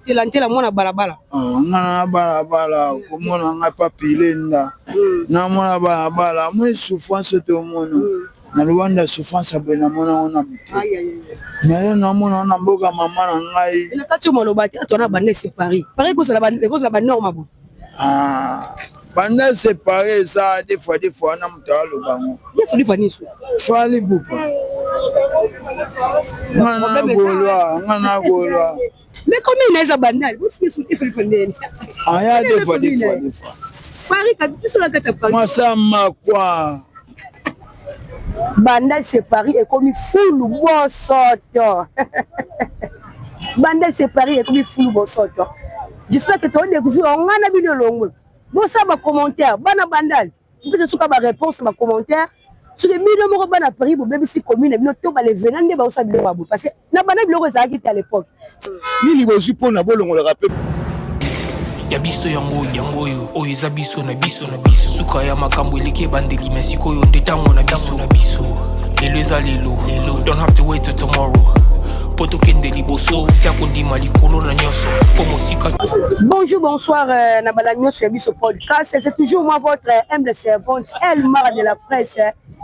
Telantela mwana balabala. Ngana balabala komona nga papilenda. Na mwana balabala moi souffrance to mona. Na Rwanda souffrance abena mona ona mutu. Mais na mona na mboka mama na ngai. Na kati moloba te atona bande séparé. Pareil que ça la norme. Bande séparé ça des fois na mutu alobango. Des fois ni so. Fali bupa. Ngana golwa. Mais comment il est bandal? Vous finissez sous des fondés. Ah, ya des fois. Paris, quand tu sur la tête à Paris. Masama quoi? Bandal c'est Paris et comme il fout le bon sort. Bandal c'est Paris et comme il fout le bon sort. J'espère que tu as découvert. On a vu de long. Bon ça ma commentaire. Bana bandal. Vous pouvez souka ma réponse ma commentaire. Sur les millions de bana Paris pour même si commune et bientôt les venants de Baosa Bilobabou parce que na bana biloko za qui à l'époque. Ni libosi pona bolongo le rappel. Ya biso yango oyo eza biso na biso suka ya makambo elike bandeli mesiko yo ndetango na biso lelo eza lelo don't have to wait till tomorrow poto kende liboso tia kondima likolo na nyoso pomo sika. Bonjour bonsoir na bala nyoso ya biso podcast, c'est toujours moi votre humble servante Elmar de la presse.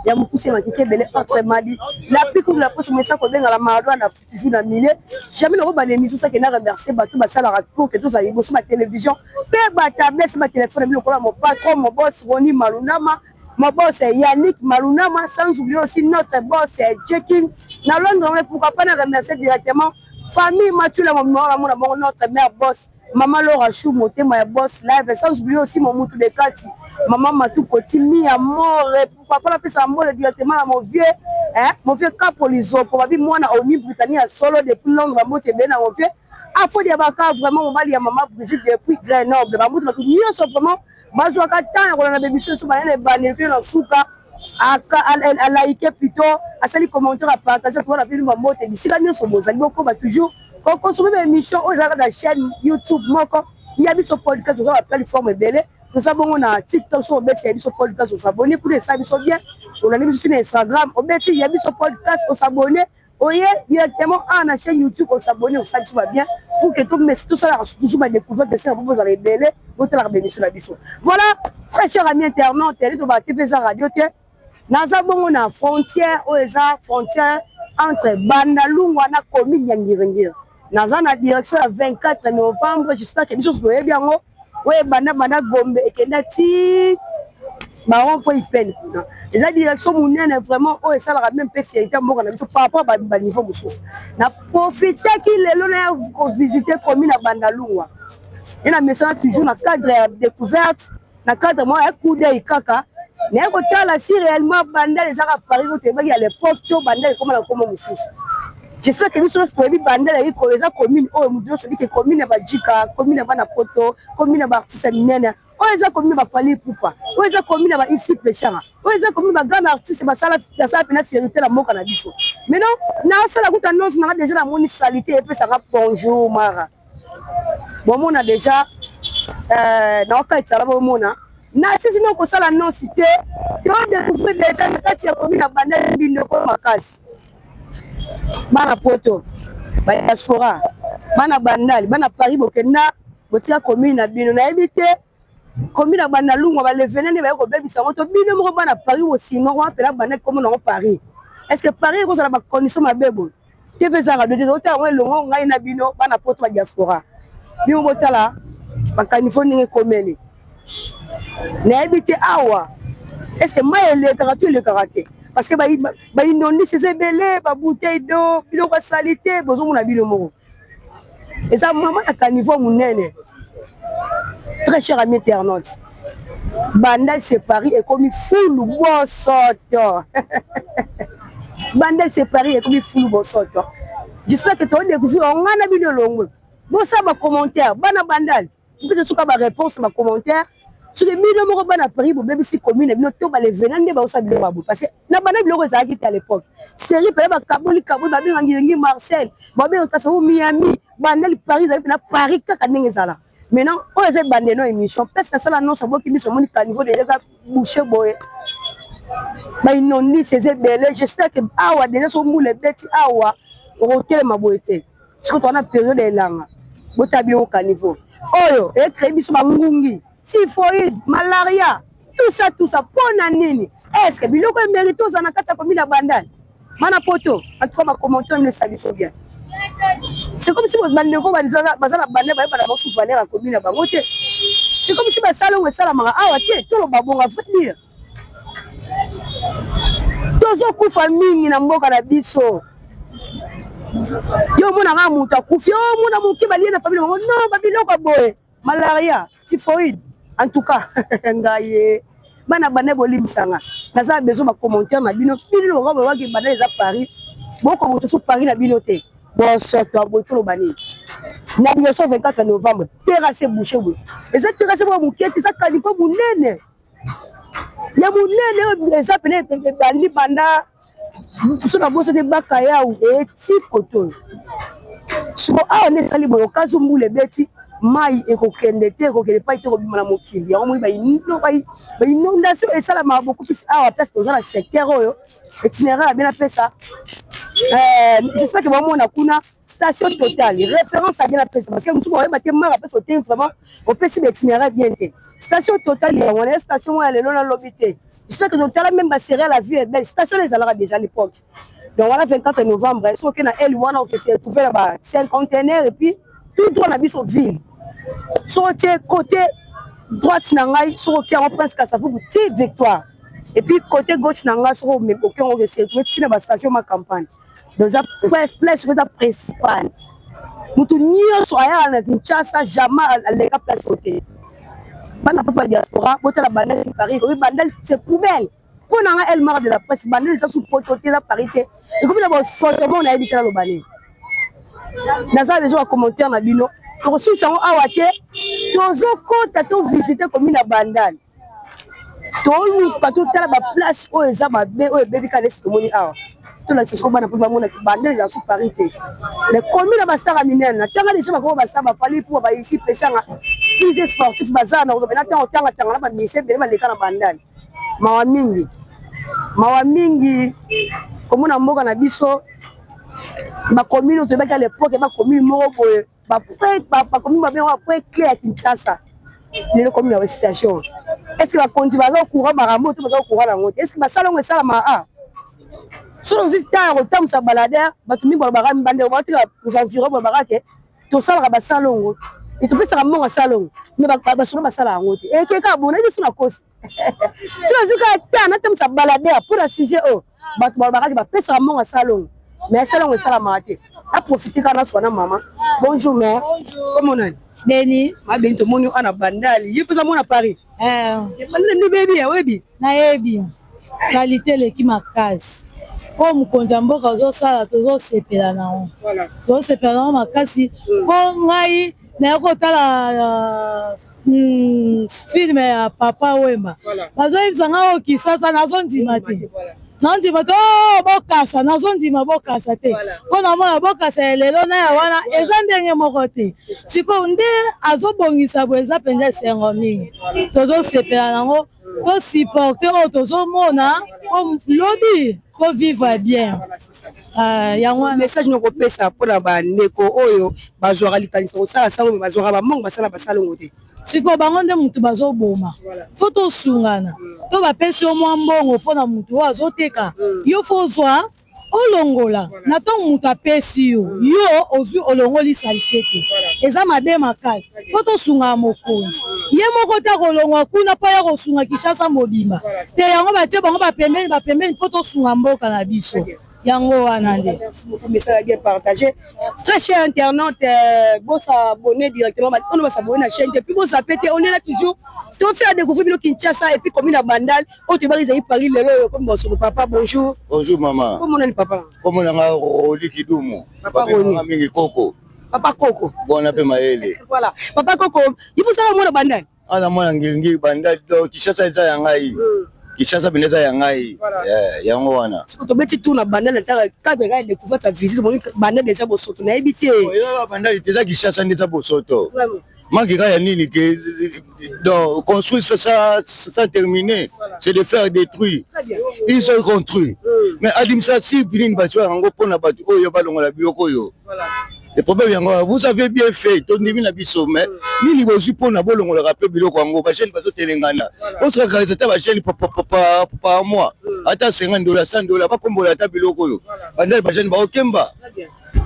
Il y a beaucoup de gens qui belé entre mali la pique de la poste mais ça qu'on vient à la maradouane a toujours la mille jamais le ban émission ça qui n'a remercié bateau ba sala rapport que tous aller sur ma télévision pe ba tablette ma téléphone le mon patron mon boss Roni Malunama mon boss Yannick Malunama sans oublier aussi notre boss Jekin na Londres pourquoi pas na remercier directement famille Mathieu la notre mère boss Maman Laura Chou, ma boss live, sans oublier aussi mon moutou de Kati, maman Matou Kotimi, à mort, pourquoi pas la ça mort directement à mon vieux Capolizo, probablement moi on est Britannique à solo depuis longtemps, moi t'es bien à mon vieux. À faut dire vraiment on va dire maman Brigitte depuis Grenoble, maman tout mieux simplement, bazo katan on a des missions sur les bannières dans souka. À liker plutôt, à saluer commentaire, à partager, pour la vie de maman, t'es ici là nous sommes toujours. Quand on consomme une émission aux arrêts de la chaîne YouTube, il y a sur podcast sur la plateforme belé. Nous avons un TikTok sur le podcast, on s'abonne pour les services bien. On a mis sur Instagram, on met il y a sur podcast, on s'abonne. On y est directement à la chaîne YouTube, on s'abonne, on s'abonne va bien pour que tout ça toujours ma découverte de ça on vous allez belé, vous la bénéfice la biso. Voilà, très chers amis internautes, on va TV radio. Nous avons une frontière, frontière entre Bandalungwa na commune Yangiringir. Dans la direction à 24 novembre, j'espère que les choses vont bien. Oui, bana Gombe et Kenati, Baron pour y peine. La direction monnaie est vraiment, oh, ça la même peu fierté, moi, par rapport à niveau monsieur. Na profité qu'il est là pour visiter commune à Bandalungwa. Et la message toujours dans le cadre de découverte, dans le cadre moi un coup d'œil kaka. Mais à côté là, si réellement Bandal les a Paris, il y a l'époque, Bandal comment la comment monsieur. J'espère que nous sommes pour les bandels et les communes oh nous celui que commune à Badjika commune à Banapoto commune à artiste minene oh les commune à Fali Poupa oh les commune à ici Péchara oh les commune à grand artiste basala pena fierté la moka na biso mais non na sala ku annonce na déjà la municipalité et puis ça va bonjour mara bon on a déjà na okaitala bon mona na sisi non ko sala non cité tu as découvert déjà na kati ya commune à bandel bindo ko makasi bana poto ba diaspora bana bandali bana Paris bokenda botia commune na bino na ebité commune na Bandalungwa ba le venene ba ko bebisa moto bino moko bana Paris aussi no ko apela bana comme na Paris est-ce que Paris ko za ba condition mabebo TV za radio de hôtel wa longo ngai na bino bana poto ba diaspora bino botala ba kanifoni nge komeli na ebité awa est-ce que maele karatu le karaté parce que bah inondé ces belé bah bouteille d'eau bilo ba salité besoin mon abilo moko et ça maman à niveau munene très cher ami internaute bandal c'est Paris et comme il fout le bon sort bandal c'est Paris et comme il fout le bon sort j'espère que tu as découvert on a bien longue bon ça ma commentaire bana bandal peut-être souka ba réponse ma commentaire sur les millions de bana Paris pour même si commune et bientôt les venants de Baosa Bilobabou parce que na bana biloko za qui à l'époque série pe ba kaboli ba bien ngi Marcel ba bien ka so Miami bandal Paris na Paris kaka ndenge zala maintenant on essaie bandeno émission parce que ça la non ça boki mission moni niveau déjà boucher boy ba inoni ces belé j'espère que awa déjà so moule beti awa hôtel maboité parce que on a période elanga botabi au caniveau. Oyo, et créé biso bangungi, typhoïde, malaria, tout ça, pour nini. Est-ce que biloko mérite aux anakata comme la bandane? Mana poto, en tout cas, ma commentaire ne s'habille bien. C'est comme si vous m'avez dit la commune. C'est comme si ça le salama. Ah, ok, tout le babon a fait lire. Tozo kufa mingi na mboka na biso. Yo mona nga muta kufi, yo mona muki bali na famille non babiloko boye. Malaria, typhoïde. En tout cas, ngaye bana bane bolimsanga. Naza besoin ba commentaire na bino. Bino ko ba ki bana za Paris. Boko mo so Paris na bino te. Bon secteur bo tout le bani. Na bien 24 novembre, terrasse bouché oui. Et cette terrasse bo muketi ça kalifo munene. Ya munene eza pene bandi banda so na boso de bakaya ou eti koton. So a on est sali bo kazo mbule beti mai ekokende te ekokende pa ite ko bimana mokili. Ya mo ba inondation et ça la ma beaucoup plus à place dans la secteur oyo itinéraire bien appelé ça. J'espère que vraiment on a kuna station totale référence à bien appelé ça parce que nous sommes vraiment après sauter vraiment on peut si itinéraire bien té station totale on est station elle est non l'obité. J'espère que total même ba serrer la vue est belle station les alara déjà à l'époque. Donc voilà 24 novembre so que na L1 on s'est trouvé là-bas 5 containers et puis tout droit na biso ville. So côté droite na ngai so que on pense que ça pour petite victoire. Et puis côté gauche nanga soko mais aucun on s'est trouvé tina ba station ma campagne dans la place principale mutu nyonso aya na Kinshasa jamais à la place côté bana papa diaspora botala bandel si Paris comme bandel c'est poubelle pour nanga elle marre de la presse bandel ça sous pototé la parité et comme la sortement on a évité le balai naza besoin de commentaire na bino to si ça awa te tozo kota to visiter comme na bandal tolu pato tala ba place o eza ba be o bebi ka lesi tomoni awa to la sesko bana pe ba mona bandel za sous parité mais comme na ba star minene na tanga déjà ba ko ba star ba fali pour ba ici pêchanga plus sportif bazana o na tanga na ba mise be ba leka na bandal mawa mingi comme na mboka na biso ba commune to ba ka l'époque ba commune moko ba commune ba bien point clair à Kinshasa les communes de station. Est-ce que va continuer à courir par moto ou courir en route? Est-ce que va salon et salama a? Sur les temps au temps ça balader, va tout mis pour baram bande au voiture aux environs pour barake. Tout ça va salon. Et tu peux ça mon salon. Mais va sur le salon en route. Et quelqu'un abonné sur la cause. Tu as vu que na temps ça balader pour la CGO. Va tu barake va passer à mon salon. Mais salon et salama a. A profiter quand on soit na maman. Bonjour mère. Comment on est? Beni, ma bento moni ana bandali. Yé pesa mona Paris. Bandali ni baby ya webi. Na yebi. Salite leki makasi. Po mukonza mboka ozo sala tozo sepela na on. Voilà. Tozo sepela na makasi. Po ngai na ko tala film ya Papa Wemba. Bazo ibzanga o kisasa nazo ndima te. Nandi mato bokasa nazo ndima bokasa te. Po na mona bokasa lelo na ya wana eza ndenge moko te. Siko nde azobongisa bo eza pende sengo mingi. Tozo sepela nango to supporter o tozo mona o lobby ko vivre bien. Yango message no ko pesa pona ba ndeko oyo bazwaka likanisa ko sala sango bazwaka ba mongo basala basalongo te. Siko bango nde mutu bazoboma. Fo to sungana. To ba pesi o mwa mbongo pona mutu o azoteka. Yo fo zwa olongola. Na to mutu apesi yo. Yo ozwi olongoli salitete. Eza mabe makasi. Fo to sunga mokonzi. Ye moko ta kolongwa kuna pa ya ko sunga Kinshasa mobimba. Te yango ba tie bango ba pembeni fo to sunga mboka na biso. Yango wana nde. Merci beaucoup, message bien partagé. Très cher internaute, bon s'abonner directement, on va s'abonner à la chaîne depuis bon s'appêter, on est là toujours. Tu vas faire découvrir le Kinshasa et puis comme une bandale, on te va aller Paris le comme bonjour papa, bonjour. Bonjour maman. Comment on est papa? Comment on a Roli Kidumu? Papa Roli. Mingi Koko. Papa Koko. Bon on appelle Maëlle. Voilà. Papa Koko, il faut savoir moi bandale. Ana mwana ngingi bandale do Kinshasa eza yangai. Kinshasa bineza yangai. Yango wana. Siko to beti tout na bandale ta cadre ga découvrir ta visite mon bandale déjà bosoto na ebité. Yo bandale teza Kinshasa ndeza bosoto. Magika ya nini que donc construire ça terminé, c'est de faire détruire. Ils sont construits. Mais administratif nini ba twa ngo pona ba oyo ba longola biloko yo. Le problème, vous avez bien fait, ton demi na biso, mais ni vous aussi pour na bolongo le rappel biloko ngo ba chaîne bazo telengana. On se regarde ta ba chaîne par mois. Ata $50, $100 pas comme la ta biloko yo. Banda ba chaîne ba okemba.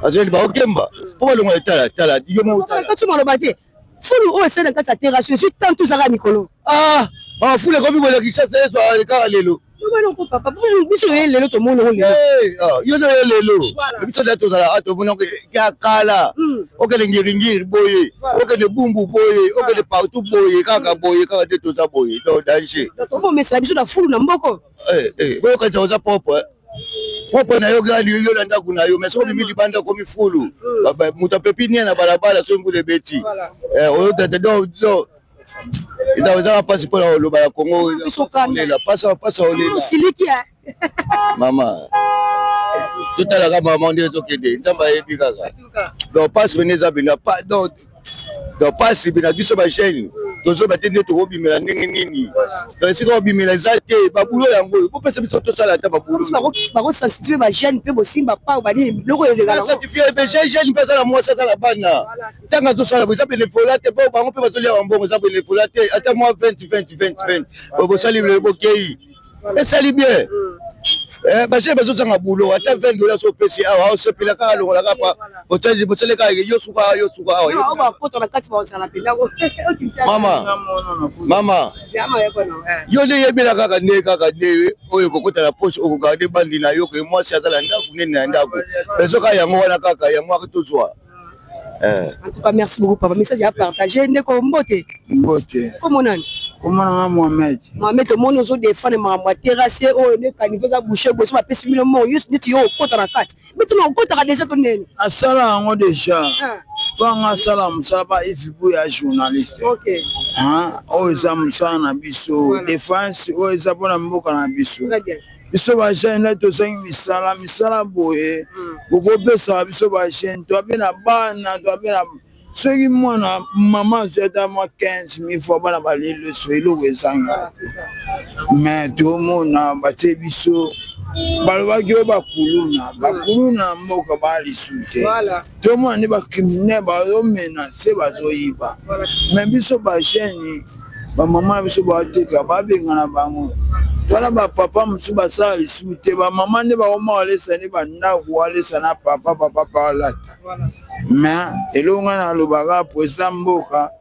Azeli ba okemba. Pour bolongo tala yo mo tala. Quand tu m'as le fulu o ese na kati ya terrasse je suis tant tout ça mikolo. Fulu ko bi bola ki chasse so le ka lelo. Non papa, biso lelo to mono lelo. Yo no lelo. Biso da to sala ato mono ka kala. O ke ngiri boye. O ke de bumbu boye, o ke de partout boye, kaka boye, kaka de to sa boye. Do danger. To mo mesala biso na fulu na mboko. Boye ka tsa popo. Popo na yo gali yo na ndaku na yo, mais so bimi libanda ko mi fulu. Muta pepini na balabala so mbule beti. O tete do ita wazaka pasi pour la loba ya Congo la pasa olela silikia mama tutala kama mama ndio zokende nzamba yebi kaka donc passe veneza bina pas donc passe bina biso ba chaîne tozo batende to bimela ndenge nini donc siko bimela zate babulo yango po pesa biso to sala ta babulo bako sensibiliser ba jeune pe bosimba pa ba ni loko ezekala certifié be jeune pesa la moi ça la bana tanga to sala boza bele folate po bango pe bazolia wambongo za bele folate ata moi 20 bo sali le bokei et sali bien baché bazo zanga boulot ata $20 so pesi awa so pila ka longo la kapa botaji botele ka yo suka awa ba poto na kati ba sala pila mama yo de yebela kaka ne oyo kokota la poche okokade bandi na yo ke moi si azala ndaku nene na ndaku peso ka yango wana kaka yango akitozwa. En tout cas, merci beaucoup, papa. Message à partager. Ndeko mbote. Comment on Comment Mohamed? Mohamed, tout le monde nous défend ma terrasse. Oh, ne pas niveau à boucher. Bon, ça m'a payé 1000 euros. Juste dit yo compte la carte. Mais tu n'as compte déjà ton nez. À ça là, on déjà. Quand à ça là, ça va il faut être journaliste. Ok. Oh, ça ça na biso. Défense. Oh, ça pour la mboka na biso. Très bien. Biso ba chaîne to sang misala boye. Boko pesa biso ba chaîne to bena bana to bena soki mwana maman zeta moi 15,000 fois bana balilo so ilo wezanga. Mais tout le monde na bate biso balobaki bakuluna mboka balisute. Tout le monde ne ba criminel ba omena se bazoyiba. Mais biso ba chaîne ba maman biso ba teka ba benga na bango. Voilà ba papa musu basala lisute ba mama ne ba oma walesa ne ba ndaku walesa na papa lata. Mais elonga na lobaka poza mboka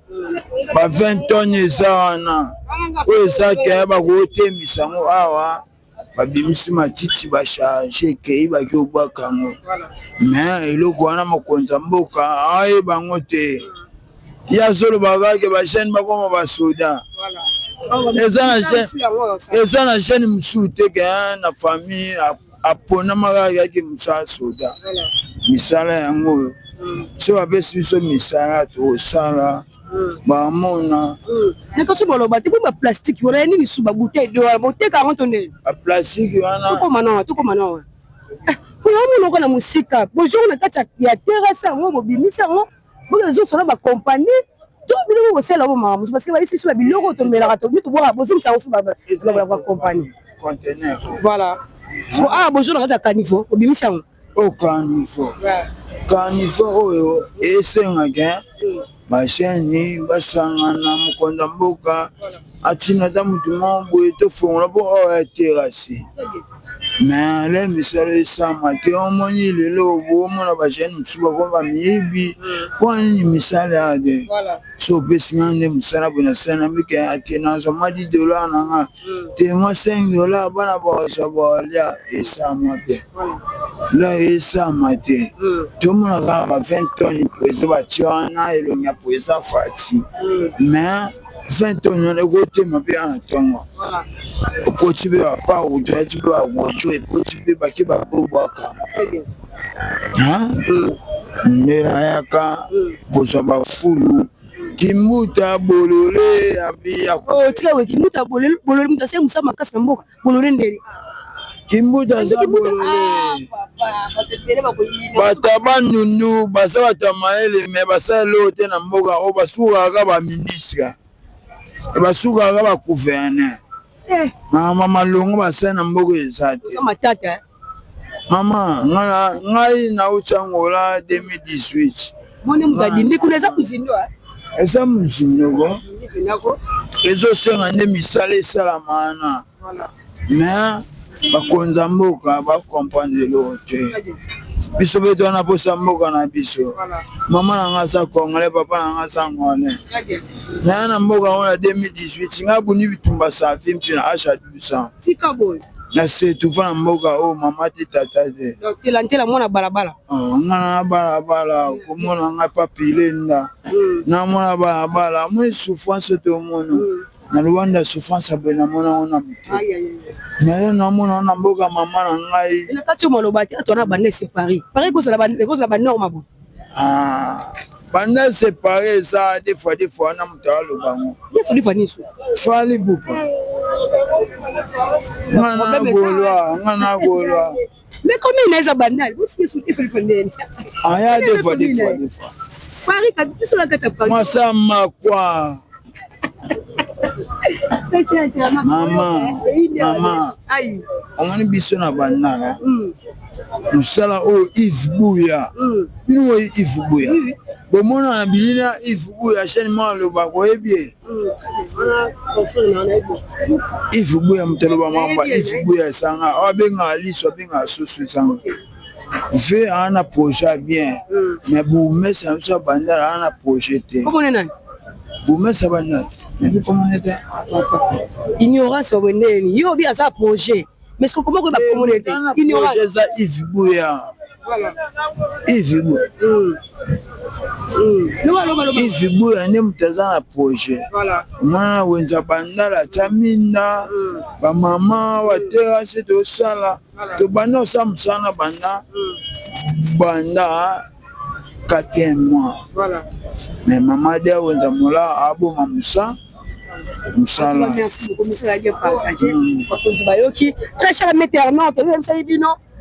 ba 20 tonnes za wana oyo sake ba kote misango awa ba bimisi matiti ba charger ke ba ki obakango. Mais eloko wana mokonza mboka ay bango te. Ya solo bagake ba chaîne ba koma ba soda. Eza na jeune musu te ke na famille apona magaka ki musa soda misala yango so abesi biso misala to sala ba mona ne ko so boloba te ba plastique wala nini su ba bouteille de wala bouteille 40 tonnes a plastique wana to ko mana ko yamu ko na musika bozo na kati ya terrasse yango bobimisa yango bozo sala ba compagnie. Tout le monde sait là parce que ici sur la biloko to melaka to bitu boka bozo ça ofu ba compagnie conteneur voilà so bozo na kata caniveau obimisa yango o caniveau oyo esenga ke machine basangana mukonda mboka atina ta mutu mo boye to fongola bo o terrasse. Mais les misères ça maté on moni lelo bo mona ba jeune musuba ko ba mibi ko ni misala ade so besingande musala bona sana mike atena so madi $1 nanga te mo $5 bana ba so ba ya esa maté la esa maté to mona ba 20 tonnes ko ba tiana elonya poeza fati mais 20 tonnes le côté ma bien tongo ko tibe pa o to tibe ba go ko tibe ba ke ba ko baka mera yaka ko so ba fulu kimuta bolole abia oh tika we kimuta bolole muta se musa makasi na mboka bolole nderi kimbuta za bolole bataba nundu basa batamaele me basa lote na mboka o basuka ka ba ministre basuka ka ba gouverneur mama malongo basa na mboka ezate matata Mama, ngai na utangola 2018. Moni mukadindi kuneza kuzindo Esa muzindo ezo senga nde misala esalamana. Mais bakonza mboka bakomprendre lote. Biso beto wana posa mboka na biso. Mama na nga sa Congolais, papa na nga sa Ngolais. Na mboka wana 2018 nga buni bitumba sa film na acha 200. Tika boy. Na se tufa na mboka o mama te tata te. Donc telantela mona balabala. Nga na balabala komona nga papile nda. Na mona balabala moi souffrance to mono. Na Rwanda souffrance abena mona ona mutu. Mais na mona na mboka mama na ngai. Ina kati mo lobati atona bande c'est Paris. Paris ko la ba norme bo. Bande séparé ça des fois na mutu alobango. Des fois niso. Fali bupa. Ngana golwa. Mais comment il est banal? Vous faites sous il faut ndeni. Aya des fois. Paris ka biso la kata Paris. Masa makwa. Mama. Aïe. On biso na banala. Musala o Yves Bouya. Bino Yves Bouya. Bomona bilina Yves Bouya chaîne ma lo ba ko ebie. Yves Bouya mtelo mamba Yves Bouya sanga abenga liso benga soso sanga. Fait un projet bien. Mais vous mettez ça bandara un projet. Comment on est nan? Vous mettez ça bandara. Mais comment on était? Ignorance au neni. Yo bien ça projet. Mais ce que comment on va communiquer? Ignorance. Ça Yves Bouya. Voilà. Yves Bouya. Yves Bouya ne mtaza na projet. Voilà. Mwana wenza bandara chamina. Ba mama wa terrasse de sala. To bano samsana banda. Banda 4 mois. Voilà. Mais maman de wenza mola abo mamusa. Musala. Merci beaucoup, monsieur Lagé partagé. Très cher internaute,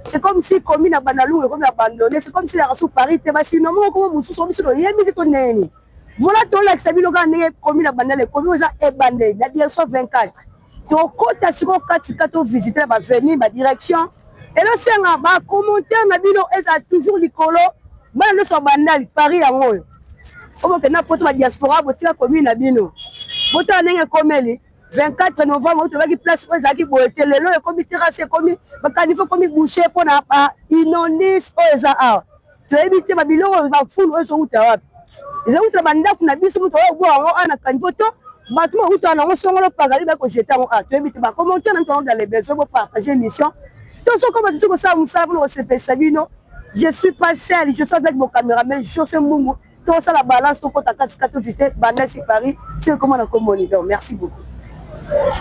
c'est comme si commune à Banalou est comme abandonné, c'est comme si la race Paris était sinon comment vous sommes sur le yémi ton neni. Voilà ton lac Sabino Gané, commune à Banal, commune à Ebandé, la direction 24. Ton côté à 4 visiter ma venir, ma direction. Et là, c'est un bas commentaire, Nabino, et a toujours du colo, le son Banal, Paris à moi. Comment que n'importe ma diaspora, vous tirez commune Nabino. Boto anenge komeli 24 novembre tu vas qui place aux aki boete lelo e komi terrasse komi bakanifo komi boucher pona pa inondis oza a tu éviter ba biloko ba fulu ozo uta wapi eza uta banda kuna biso muto wa bo ana kanifo to batuma uta na ngosongolo pagali ba ko jeter a tu éviter ba commenter dans les besoins pour partager mission tout ce comme tu ko ça musablo au CP Sabino je suis pas seul je suis avec mon caméraman José Mungu. Tout ça la balance tout compte à 4 visiter Banal c'est Paris c'est comment on a communiqué donc merci beaucoup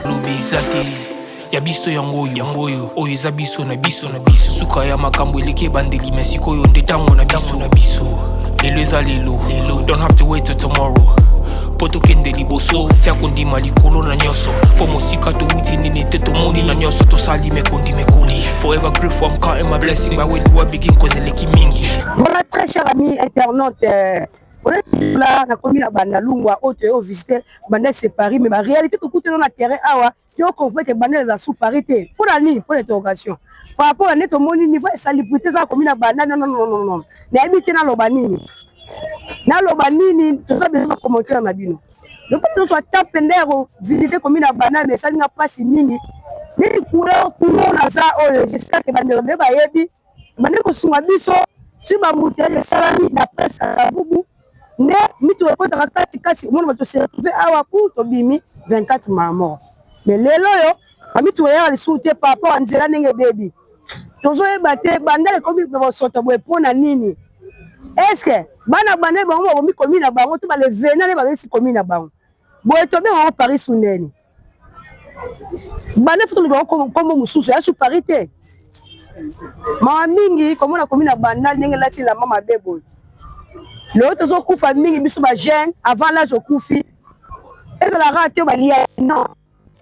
Lubisaki ya biso yangoyo oyo eza biso na biso suka ya makambo eleke bandeli mesiko yo ndetango na biso lelo eza lelo don't have to wait till tomorrow poto kende liboso tia kondima likolo na nyoso po mosika to wuti nini te to moni na nyoso to sali mekondi mekoli forever grateful I'm counting my blessing by way do I begin cause eleki mingi. Voilà très cher ami internaute on est là na commune à Bandalungwa auto visiter Banal c'est Paris mais la réalité tout coûte dans la terrain awa tu comprends que Banal est sous parité pour la ligne pour l'interrogation par rapport à net au niveau salubrité ça commune à Banal non na habiter na lobanini tout ça besoin de commentaire na bino donc nous soit tapendero visiter commune à Banal mais ça n'a pas si mini ni couleur na ça j'espère que Banal ba yebi Banal ko sunga biso si ba mutele salami na presse à bubu ne mitu ekota kati mwana bato se retrouver awa pour tobimi 24 mamo mais lelo yo mitu ya li soute papa anzela ndenge baby tozo ebate bandale komi bo soto bo pona nini est-ce que bana bana bango bo mi komi na bango to ba le venane ba si komi na bango bo etobe en Paris sundeni bana futo ngo comme mususu ya su parité mama mingi komo na komi na bandale ndenge lati la mama bebo. L'autre zo kufa mingi biso ba jeune avant l'âge au kufi. Et ça la raté ba lia non.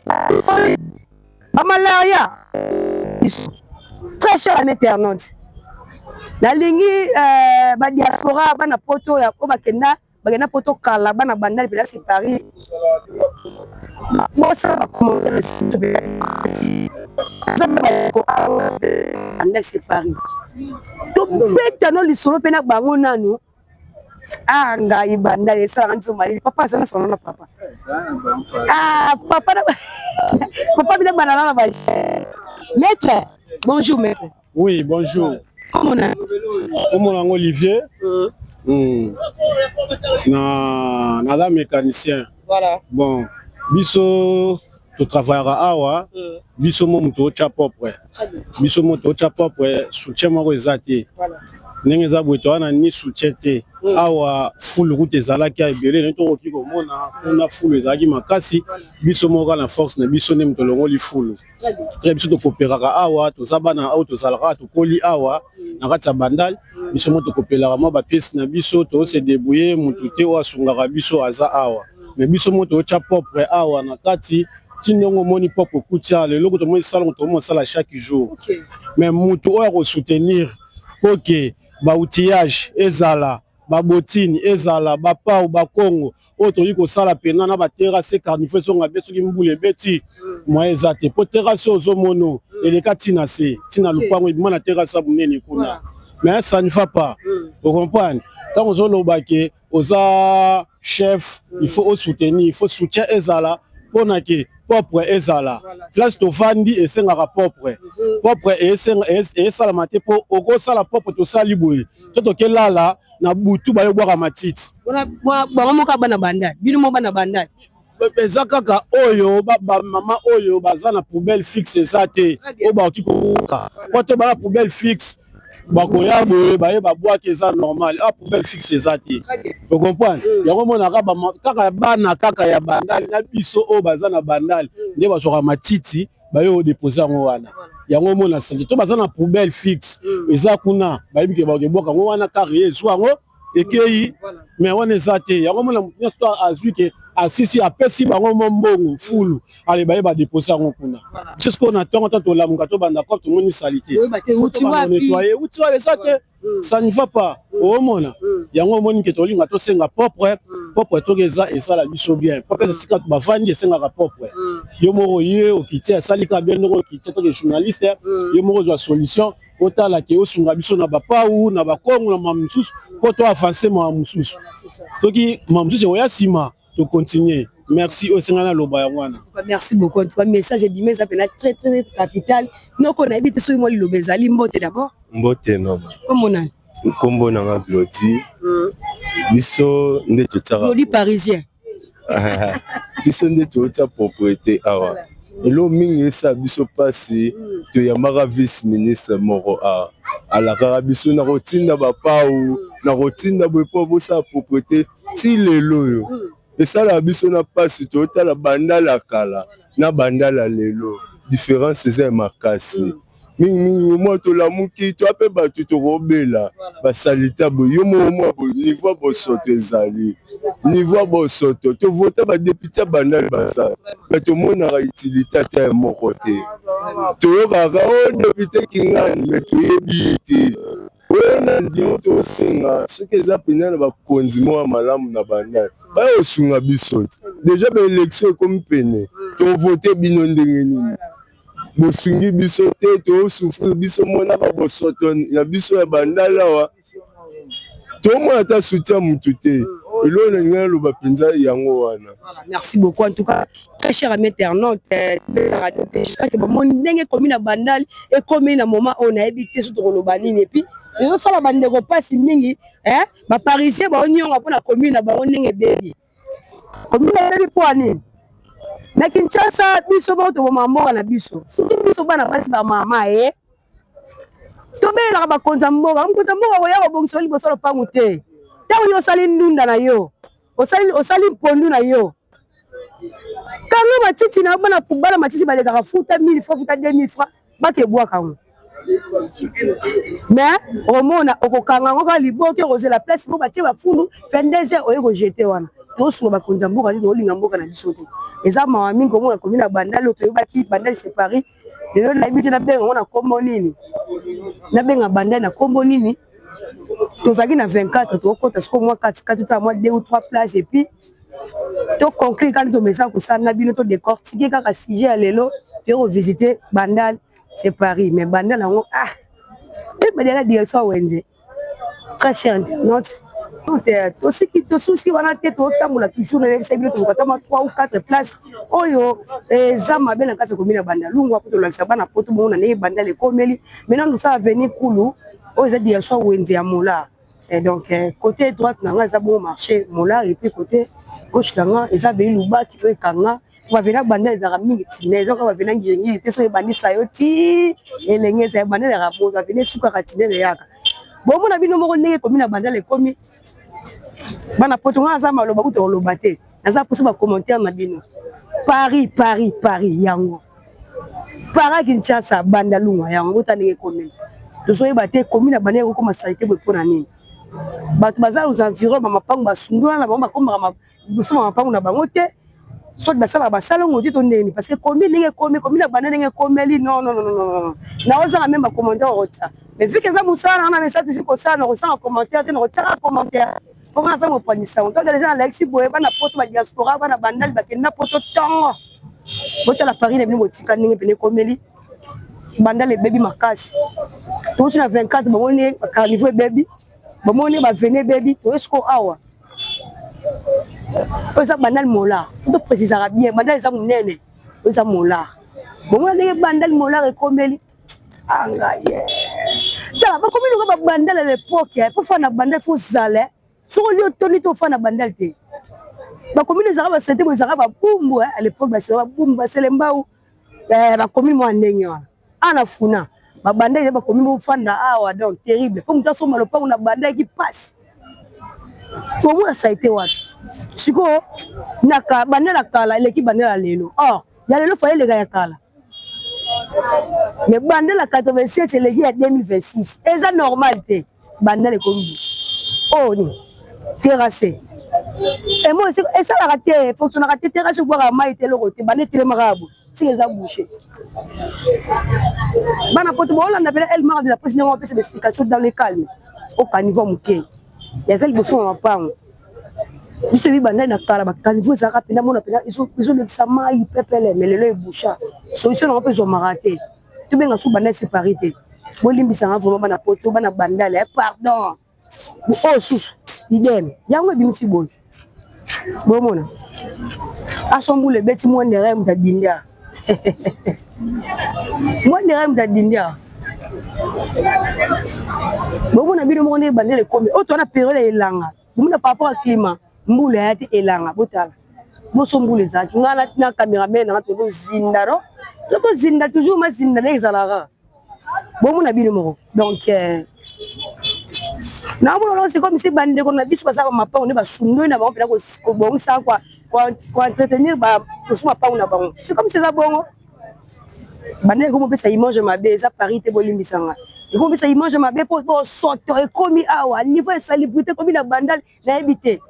Ba malaria. Très cher à internaute. La lingi ba diaspora ba na poto ya ko ba kenda ba na poto kala ba na bandal pe là c'est Paris. Moi, ça va commencer. Ça va séparer. Donc, maintenant, les solos pena bangona nous. Ah, ngai bandale ça ranzo mari. Papa, ça n'a son nom papa. Ah, papa, papa, bien banana la vache. Maître, bonjour maître. Oui, bonjour. Comment on a Olivier. Nada mécanicien. Voilà. Bon, biso tu travailleras awa. Biso mo muto cha propre. Biso moto cha propre soutien mo ezati. Voilà. Nenge za bweto wana ni soutien te. Awa full route ezalaki a ebele ne to ki ko mona na full ezalaki makasi. Biso mo ka na force na biso ne muto longo li full. Très biso to coopérera awa to sabana auto salaka to koli awa na kati bandal. Biso mo to coopérera mo ba pièce na biso to se débrouiller mutu te wa sungaka biso aza awa. Mais biso moto cha propre awa na kati tinongo moni propre kutia le loko to mo sala to mo sala chaque jour. Okay. Mais mutu o ya soutenir OK ba outillage ezala ba botine ezala ba pau ba kongo o to yiko sala pena na ba terrasse carnifore so ngabe soki mbule beti moi ezate po terrasse ozo mono eleka tina se tina lupango ibima na terrasse bunene kuna. Mais ça ne va pas. Vous comprenez? Donc on zoloba ke oza chef, il faut soutenir, il faut soutien ezala pour na ke propre ezala. Place to vandi et senga propre. Propre et sala mate po oko sala propre to sali boye. To ke lala na butu ba yo bwa matiti. Ba moka bana banda. Bino mo bana banda. Ezakaka oyo ba mama oyo bazana poubelle fixe ezate. O ba okikoka. Poto ba poubelle fixe. Bakoya boye baye ba bois que ça normal a poubelle fixe ezati. Vous comprenez? Yango mona kaka bana kaka ya bandal na biso o bazana bandal nde ba soka matiti baye o déposer ngo wana. Yango mona sanje to bazana poubelle fixe eza kuna baye bike ba boka ngo wana carrier zwango ekei mais wana ezate. Yango mona histoire azui que asisi apesi bango mbongo fulu ale baye ba déposer ngo kuna. C'est ce qu'on attend quand on la mukato banda ko to moni salité. Ça ne va pas. Au monde, il y a un moment qui est en ligne à tout senga propre, propre tout ça et ça la biso bien. Propre c'est quand ma fan est senga propre. Yo moro yé au quitter salika bien no quitter les journalistes. Yo moro la solution. Ota la ke o sunga biso na ba pa ou na ba kongo na mamsusu poto avancer ma mamsusu. Toki mamsusu oya sima to continuer. Merci au Sengana Lobayangwana. Merci beaucoup. En tout cas, message bimé ça peut être très très capital. Nous qu'on habite sur moi Lobezali Mbote d'abord. Mbote non. Comment on a? Kombo na Glodi. Biso ndeto tsara. Glodi parisien. Biso ndeto tsa propriété awa. Elo mingi sa biso pasi to yamara vice ministre moro a la karabiso na rotinda ba pau na rotinda bopo bosa propriété ti lelo yo. Et ça la biso na pasi to ta la banda la kala na banda la lelo différence c'est makasi mingi mo to la muki to ape ba to robela ba salita bo yo mo bo niveau bo soto ezali niveau bo soto to voter ba député banda ba ça ba to mona ra utilité ta mo côté to ga o député kingani mais to yebiti wena ndio to singa soki eza pena na bakonzi mo malamu na banda ba osunga biso déjà ba élection comme pene to voter bino ndenge nini bosungi biso te to souffrir biso mona ba bosoto ya biso ya banda lawa to mo ata soutien mutu te elo na ngalo ba penza yango wana. Merci beaucoup en tout cas très cher ami internaute j'espère que mon ndenge comme na bandal et comme na moment on a habité sur Rolobani et puis les ça la bande ko passe mingi ba parisien ba onionga pona commune na ba ndenge baby commune baby poani na Kinshasa biso ba to mama na biso biso bana basi ba mama to bela ba konza mboga ko ya ko bongso liboso lo pangu te tango yo sali ndunda na yo osali pondu na yo kango matiti na bana kubala matiti ba lekaka futa 1000 francs futa 2000 francs ba te bois kango mais au mona okokanga ngo ka liboke kozela place bo batie ba fundu 22h oyo ko jeter wana to so ba konza mboka ni to linga mboka na biso te eza mawa mingi ko mona komina bandalo to yobaki bandali séparé lelo na biti na benga ngona kombo nini na benga bandali na kombo nini tozaki na 24 to kota siko moi 4 to moi 2 ou 3 places et puis to conclure quand to message ko ça na bino to décortiquer kaka sujet à lelo to visiter Bandal c'est Paris mais Bandal ngo et Bandal la direction Wenze très cher internaute to souci wana te to tambola toujours na c'est bino to katama 3 ou 4 places oyo zama bena kasa komina Bandal lungu apo to lancer bana poto bona ne Bandal e komeli maintenant nous ça venir kulu oyo za direction Wenze ya Mola. Et donc, côté droite, on a un bon marché, Mola, et puis côté gauche, on a un Luba qui est Kanga. On va venir à Bandel, on va venir à Guinée, on va venir à Sayoti, et les Guinée, on va venir à Rabo, on va venir à Soukaratine, et Yaka. Bon, on a vu nos nez comme une Bandel, et comme on a poté un Zama, le Bagout, on l'a batté. On a posé un commentaire, on a dit Paris, Yango. Paris, Kinshasa, Bandalou, Yango, t'as n'est comme nous sommes battés comme une bannière comme ça a été pour l'année. Bato baza aux environs mapango basundwa na bango bakomba busuma mapango na bango te soit basala basala ngodi to ndeni parce que komi ninge komi na banane ninge komeli non na oza même ba commentaire rota mais vu que ça musala na message toujours comme ça na ressent commentaire te na rota commentaire comment ça mo panisa on doit déjà Alexis Boye bana poto ba diaspora bana Bandal ba kenda poto tongo bota la Paris na bino botika ninge pene komeli Bandal et baby makasi tout sur 24 bon on est carnivore baby bon on est va venir baby to esco awa oza Bandal Mola to préciser bien Bandal za munene oza Mola bon on est Bandal Mola rekomeli anga ye tala ba komeli ko ba Bandal à l'époque pour faire na Bandal faut zale so lieu toni to faire na Bandal te ba komeli za ba sete bo za ba bumbu à l'époque ba se ba bumbu ba selemba ou ba komeli mo andenyo ana funa ba Bandal ba komeli mo fanda awa donc terrible pour muta so malo pa na Bandal qui passe faut moi ça a été wapi siko naka Bandal kala l'équipe Bandal lelo ya lelo fa le gars kala mais Bandal à 87 c'est l'équipe à 2026 et ça normalité Bandal comme ni terrassé et moi et ça la raté faut que on a raté terrassé boire maïté le côté Bandal télé marabout si les a bouché bana poto bola na bela el mara de la presse n'ont pas d'explication dans le calme au caniveau muké ya zali boso mapango biso bi Bandal na kala ba caniveau za rapina mona pena ils ont le samai pepele mais le boucha solution na pas zo maraté tu benga sou Bandal séparité bolimbisa nga vraiment bana poto bana Bandal pardon oh sous idem yango bimisi boy bomona asomboule beti mo ndere mta dindia mo ndere mta dindia bomona bino mo ne Bandal comme to na période elanga bomona par rapport au climat mbule yati elanga botala boso mbule zaki ngala na cameraman na to zindaro to zinda toujours ma zinda na ezalaka bomona bino mo donc na mona c'est comme si bande ko na biso basaba mapango ne basundo na bango pela ko bongo sa quoi entretenir ba ko mapango na bango c'est comme si ça bongo bande ko mo pesa image mabe za Paris te bolimbisanga ko pesa image mabe po soto e komi awa niveau de salubrité komi na Bandal na ebité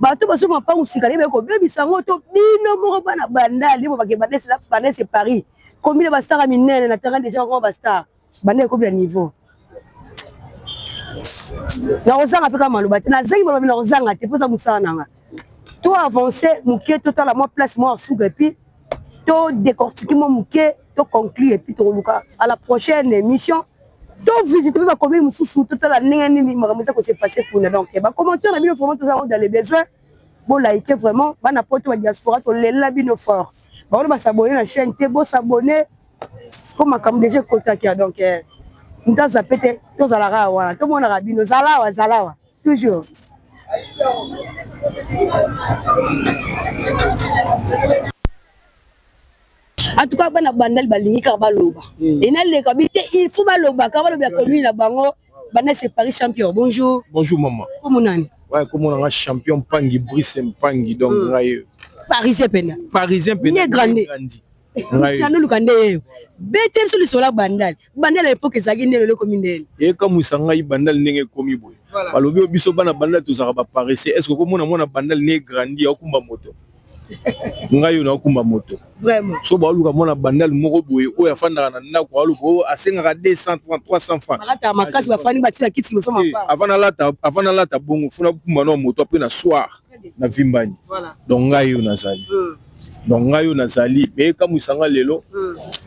bato baso mapango sikale be ko bebisango to bino moko bana Bandal libo ba ke Bandal c'est la Bandal c'est Paris komi na ba star minene na terrain déjà ko ba star bande ko bien niveau la rozanga peka maloba te na zangi ba la rozanga te poza musala nanga to avancer muké total à moi place moi souga et puis to décortiquer mon muké to conclure et puis to luka à la prochaine émission to visiter ba commune mususu total à nengani ni makamisa ko s'est passé pour donc ba commentaire na bino vraiment to dans les besoins bon liker vraiment ba na poto wa diaspora to lela bino fort ba ba s'abonner na chaîne te bo s'abonner comme comme déjà contacter donc Ntaza pete to zalara wana to mona rabino zalawa toujours en tout cas bana Bandal balingi ka baloba et na le kabité il faut baloba ka baloba commune na bango bana c'est Paris champion bonjour maman comment nani ouais comment on a champion Pangi Brice Pangi donc parisien pena grandi Nanu lukande bete sur le sola Bandal à l'époque ezaki ndelo le commune et comme usanga Bandal nenge komi boy balobi biso bana Bandal to saka ba paraissé est-ce que comme on a Bandal ne grandi akumba moto ngai na kumba moto Vraiment. so ba luka mona bandal moko boye o ya fanda na ndako wa luko asenga 200 francs 300 francs Malata makasi bafani bati ba kiti moso mapa. avant na lata bongo funa kumba no moto après na soir na vimbani donc ngai yo nazali donc ngai yo nazali mais comme isanga lelo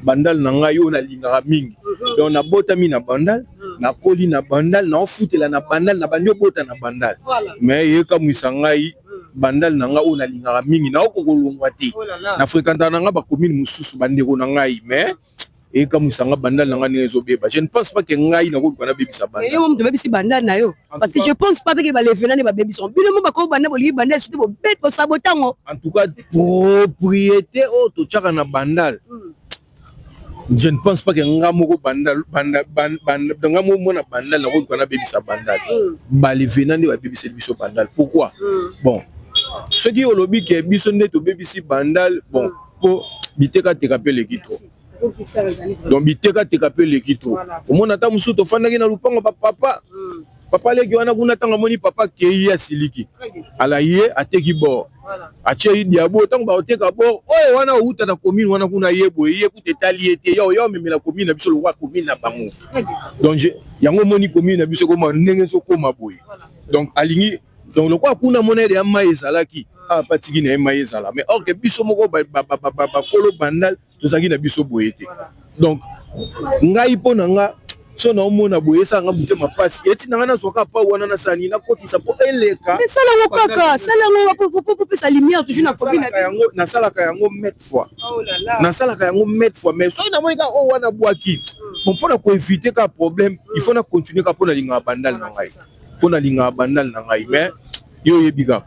bandal na ngai yo na lingaka mingi donc na botami na bandal na koli na bandal na ofutela na bandal na bandio bota na bandal mais ye comme isanga bandal na nga o na lingaka mingi na okolongwa te na fréquenta na nga ba commune mususu bandeko na ngai mais et comme sanga bandal na nga nezo beba je ne pense pas que ngai na ko bana bebisa bandal yo mo to bebisi bandal na yo parce que je pense pas que ba levena ne ba bebison bino mo ba ko bandal bo li bandal surtout bo bet ko sabotango en tout cas propriété o to chaka na bandal je ne pense pas que nga moko bandal nga mo mona bandal na ko bana bebisa bandal ba levena ne ba bebisa biso bandal pourquoi bon ce qui au lobby que biso ne to bebisi bandal bon po biteka te kapele kitro donc biteka te kapele kitro omona ta musu to fandaki na lupango papa leki wana kuna tanga moni papa kei ya siliki ala ye ateki bo ache diabo tanga ba oteka bo oyo wana uta na commune wana kuna yebo ye kutetali ete yo memela commune na biso lo wa commune na bango donc yango moni commune na biso koma ndenge so koma boye donc alingi donc le quoi kuna monede ya mai ezalaki patiki na mai ezala mais or que biso moko ba kolo bandal tozaki na biso boyete donc ngai pona nga so na omona boyesa nga bute mapasi eti na ngana soka pa wana na sani na kotisa po eleka mais sala ngo kaka sala ngo po pesa lumière toujours na commune yango na sala ka yango met fois na sala ka yango met fois mais so na monika o wana bwaki bon pona ko éviter ka problème il faut na continuer ka pona linga bandal na ngai pona linga bandal na ngai mais yo yebika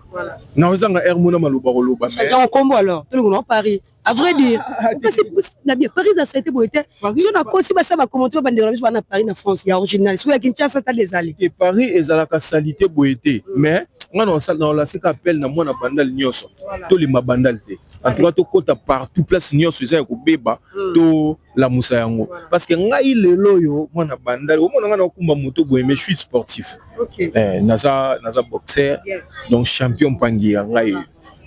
na ozanga hermona maloba koloba mais genre combo alors tout le monde Paris à vrai dire parce que na bien Paris a été boité si on a aussi ba ça va commenter ba ndero biso na Paris na France ya original so ya Kinshasa ta des allées et Paris ezalaka salité boité mais ngana on la se appelle na mona bandal nyoso to li mabandal te en tout cas to kota partout place nyoso eza ko beba to la musa yango parce que ngai lelo yo mona bandal o mona ngana kumba moto boye mais je suis sportif naza boxeur donc champion pangia ngai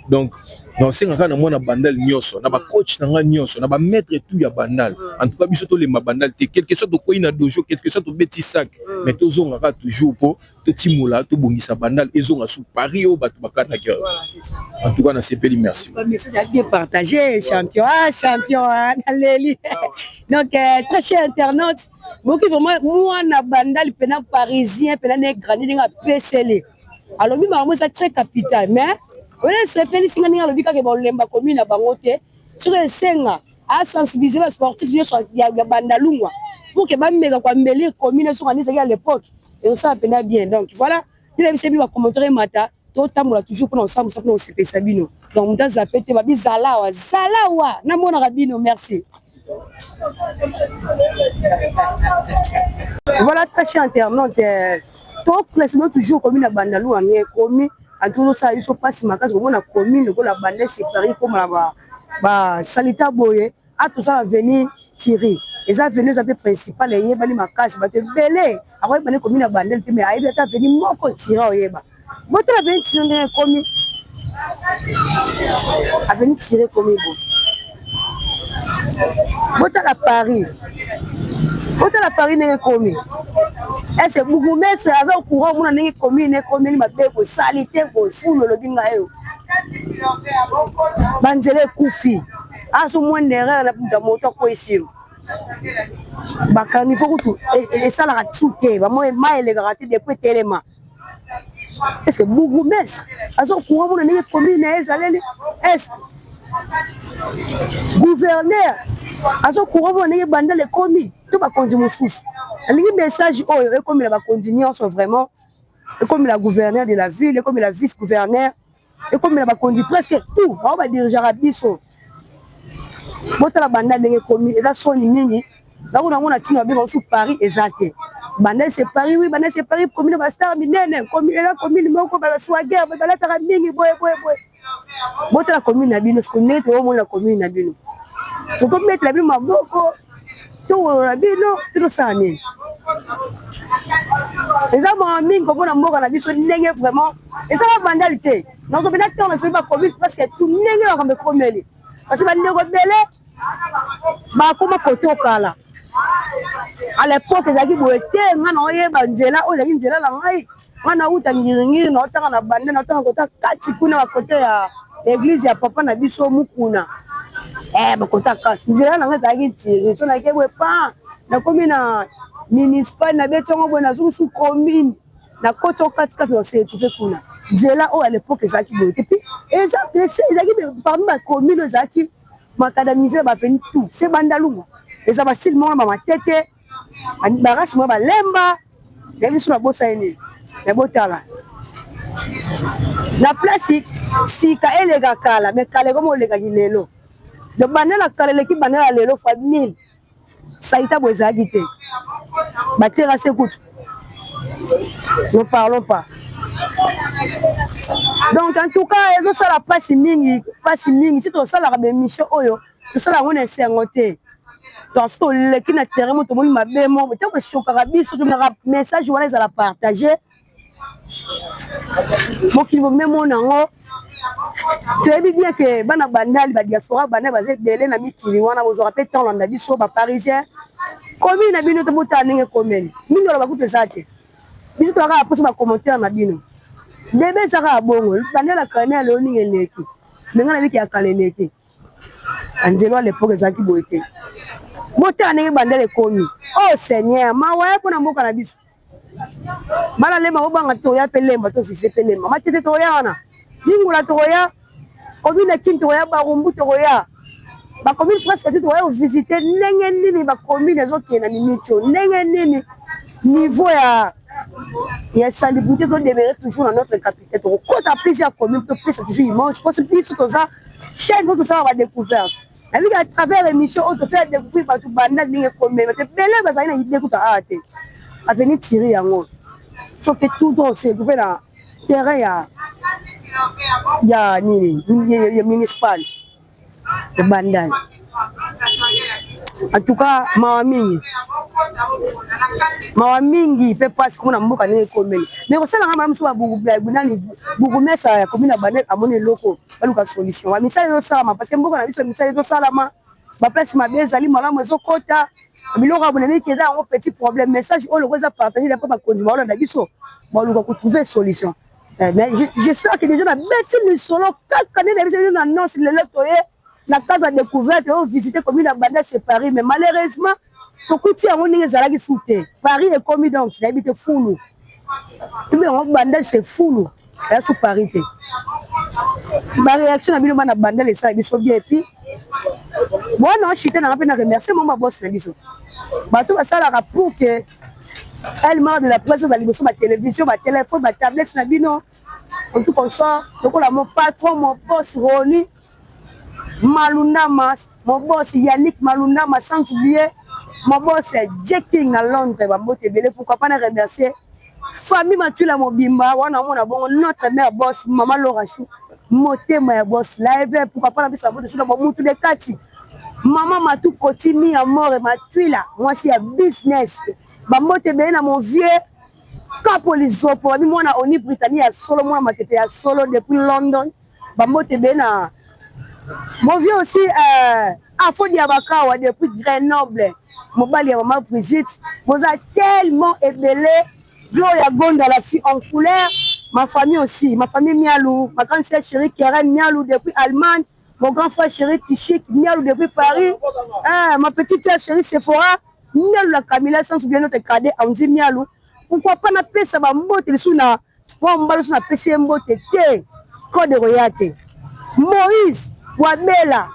donc non c'est ngaka na mona bandal nyoso na ba coach na nga nyoso na ba maître tout ya bandal en tout cas biso to le bandal te quelque chose de koyi na dojo quelque chose de petit sac mais to zonga ka toujours po to timula to bongisa bandal ezonga sous Paris au batu bakana cœur en tout cas na sepeli merci bien partagé champion allez donc très cher internaute beaucoup vraiment moi na bandal pena parisien pena ne grandi nga PCL alors mi ma ça très capital mais on est feli singa ninga lobika ke bolemba commune na bango te sur esenga a sensibiliser les sportifs ya bandalungwa pour que ba meka kwa mbeli commune sur anisa à l'époque et ça pena bien donc voilà il a bien commenter mata to tamula toujours pour ensemble ça pour se pesa bino donc muta zapete ba bizalawa zalawa na mona rabino merci voilà tâche internaute to précisément toujours commune na bandalungwa ni commune en tout ça il faut pas se marquer comme on a commune le la bande séparée comme la salita boye à tout ça venir tirer et ça venir ça principal et yeba ni makasi ba te belé après ba commune la bande mais aïe ta venir moko tirer yeba bon tu la venir tirer commune a venir tirer commune bon tu la Paris Ota la Paris n'est commis. Est-ce que vous mettez à un courant mon année commune commune ma belle salité pour foule le binga eo. Banzele koufi. À ce moins d'erreur la puta moto quoi ici. Bakani faut tout et ça la tsuke ba moi ma les garaté depuis tellement. Est-ce que vous mettez à un courant mon année commune est allé est gouverneur à ce courant mon année bande les commis. Tout va continuer sous. Le message est comme la continuer vraiment et comme la gouverneure de la ville et comme la vice-gouverneur et comme la conduit presque tout. On va diriger à Bisso. Bota la bande de commis et là son nini. Là où on a tiré bien sous Paris exact. Bande c'est Paris oui bande c'est Paris commune va star minene commune là commune mais on va soit guerre va la tara mingi boy. Bota la commune na bino ce qu'on est au moins la commune na bino. C'est comme mettre la bino maboko. Tout la bino tout ça né. Les hommes en mine comme on a mort à la vie sur ndenge vraiment et ça va bandalité. Non, je vais attendre, je vais pas Covid parce que tout le monde va me communiquer. Parce que je vais me rebeller. Bah, comment côté au cas à l'époque, ils avaient beau été, on a eu Banzela, on a eu Banzela la maille. On a eu Tangiringi, on a eu la bande, on a eu côté Katikuna à côté à l'église, à papa na biso Mukuna. Bah, côté Kat. Banzela la maille, ça a été tiré. On a eu pas, na commune municipale, na béton, on a eu sous commune, na côté Kat, on s'est trouvé Kuna. Banzela, à l'époque, ils avaient beau été. Puis, ils avaient parmi ma commune, ils avaient macadamisé, bah, fait tout. C'est Bandalouma. Et ça va style moi ma tête embarrasse moi ba lemba d'avis sur la bosse aînée la botala la place si ka elega kala mais kala comme elega lelo de banela kala l'équipe banela lelo fois 1000 ça ita boza gité ba terrasse écoute ne parlons pas donc en tout cas ils ont ça la passe mingi si tu ça la mission oyo tout ça la on est sengoté parce que les qui n'atterrent pas tout le monde m'a bien mon tant que choc arabi surtout le message voilà ils allaient partager moi qui me même mon ango tu sais bien que bana bandal ba diaspora bana ba zebele na mikili wana vous rappelez tant on a vu sur ba parisien commune na bino to mutane commune mingo ba kupe sate biso to ka posa ba commentaire na bino bébé saka bongo bandala kana le oni ngeleki menga na biki akaleleki anjelo à l'époque ezaki boité Bota nenge bandele komi. Oh Seigneur, ma waye pona mboka na biso. Bala lema obanga toya pelemba to fisi pelemba. Matete toya wana. Lingula toya. Obi na kin toya ba rumbu toya. Ba commune presque tout toya visiter nenge nini ba commune ezoki na mimicho. Nenge nini niveau ya salubrité to demeurer toujours dans notre capitale. To kota plusieurs communes to plus toujours immense. Je pense que plus tout ça chaque fois que ça va découverte. À travers l'émission, on te fait découvrir par tout banal, mais ça y est, il écoute à venir tirer en haut. Sauf que tout le monde s'est trouvé dans le terrain, il y a municipal, de bandal. En tout cas, ma mingi peut pas se connaître beaucoup dans les communes. Mais on sait que madame soit beaucoup mais ça commune à bandal à mon locaux. Pas solution. Mais ça c'est ça parce que beaucoup na biso misali to salama. Ba place ma bezali malamu ezokota. Biloko bonemi ki eza un petit problème message on le va partager la pas konzima on na biso. Bon on va trouver solution. Mais j'espère que les gens na bêti le solo quand les gens annonce le lotoye la cadre de découverte on visiter commune à bandal c'est Paris mais malheureusement tokuti ya moninga ezalaki soute Paris est commis donc il habite fulu tout bien bandal c'est fulu ya sous Paris te ma réaction na bino bana bandal ça biso bien et puis bon non chité na peine remercier mon boss na biso bato basala pour que elle marre de la présence de l'émission ma télévision ma téléphone ma tablette na bino en tout comme ça donc là mon patron mon boss Roni Malundama mon boss Yannick Malundama sans oublier mon boss Jacking à Londres va monter belé pourquoi pas remercier famille Matula Mobimba wana mona bon notre mère boss maman Laura Chou motema ya boss live pourquoi pas na biso bote sur mutu de kati maman Matou Kotimi ya mort Matula moi si ya business ba mote belé na mon vieux Capolizo pour mi mona oni Britannique ya solo moi matete ya solo depuis London ba mote belé na mon vieux aussi Afodi Abakawa depuis Grenoble mobali ya maman Brigitte vous a tellement ébélé Gloria Gonda la fille en couleur ma famille aussi ma famille Mialou ma grande sœur chérie Keren Mialou depuis Allemagne mon grand frère chéri Tichik Mialou depuis Paris ma petite sœur chérie Sephora Mialou la Camilla sans oublier notre cadet Anzi Mialou pourquoi pas na pesa ba mbote sous na wa mbalo sous na pesa mbote te code royate Moïse Wabela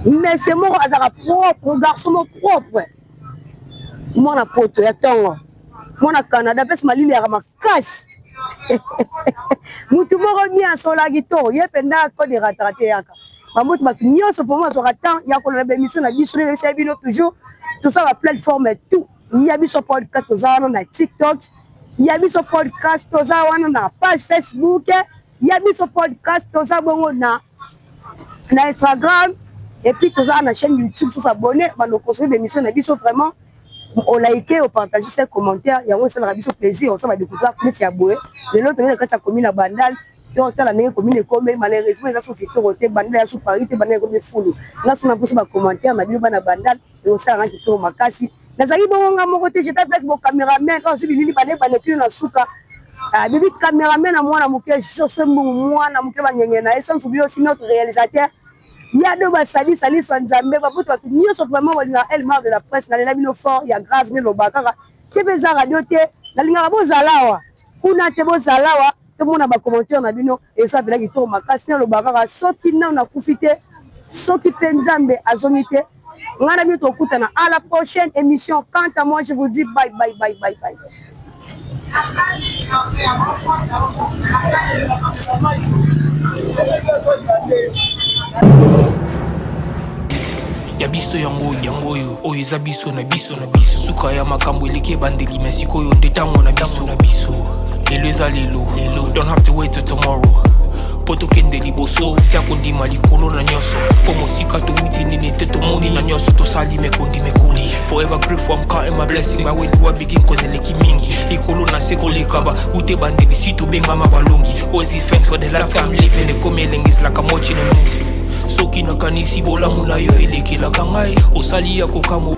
mais c'est mon azara propre garçon mon propre moi na poto ya tongo moi na Canada pesa malili ya makasi mutu moko bien sola gito ye penda ko de ratrater yaka ba mutu ba nyonso pour moi so ratan ya ko na émission na biso le sebino toujours tout ça la plateforme tout il y a biso podcast to za na TikTok il y a biso podcast to za wana na page Facebook il y a biso podcast to za bongo na Instagram et puis to za na chaîne YouTube sur s'abonner ba no construire des émissions na biso vraiment au liker, au partager ces commentaires, il y a un seul plaisir, on s'en va découvrir plus à boire. Le lot de quand ça commune à Bandal, donc la année commune comme malheureusement les gens qui te roté Bandal sur Paris, te Bandal comme fou. Là on a posé ma commentaire, ma bio bana Bandal et on s'est rendu au Makasi. Nazali bonga mon côté, j'étais avec mon caméraman, quand je lui balé plus na souka. Ah bibi caméraman à moi na moké chose moi na moké banyengena et sans oublier aussi notre réalisateur. Il y a deux basali sali soit nzambe ba puto ki nyo so vraiment wala elle marque de la presse na bino fort il y a grave ne lobaka ke beza radio te na linga bozalawa kuna te bozalawa te mona ba commentaire na bino et ça bela ki to makasi na lobaka soki na na kufite soki penzambe azomite ngana bino to kutana à la prochaine émission. Quant à moi je vous dis bye bye bye bye bye. Ya biso yangoyo oyo eza biso na biso suka ya makambo eleki bandeli mesikoyo nde tango na biso lelo eza lelo don't have to wait till tomorrow poto kende liboso tia kondima likolo na nyoso po mosika towuti nini te tomoni na nyoso tosali mekoli forever grateful I'm counting my blessing my way to a begin cause eleki mingi likolo na seko lekaba ute bandeli si tobengama balongi always give thanks for the life I'm living the coming is like I'm watching a movie soki nakanisi bolamu na yo elekelaka ngai osali ya kokamo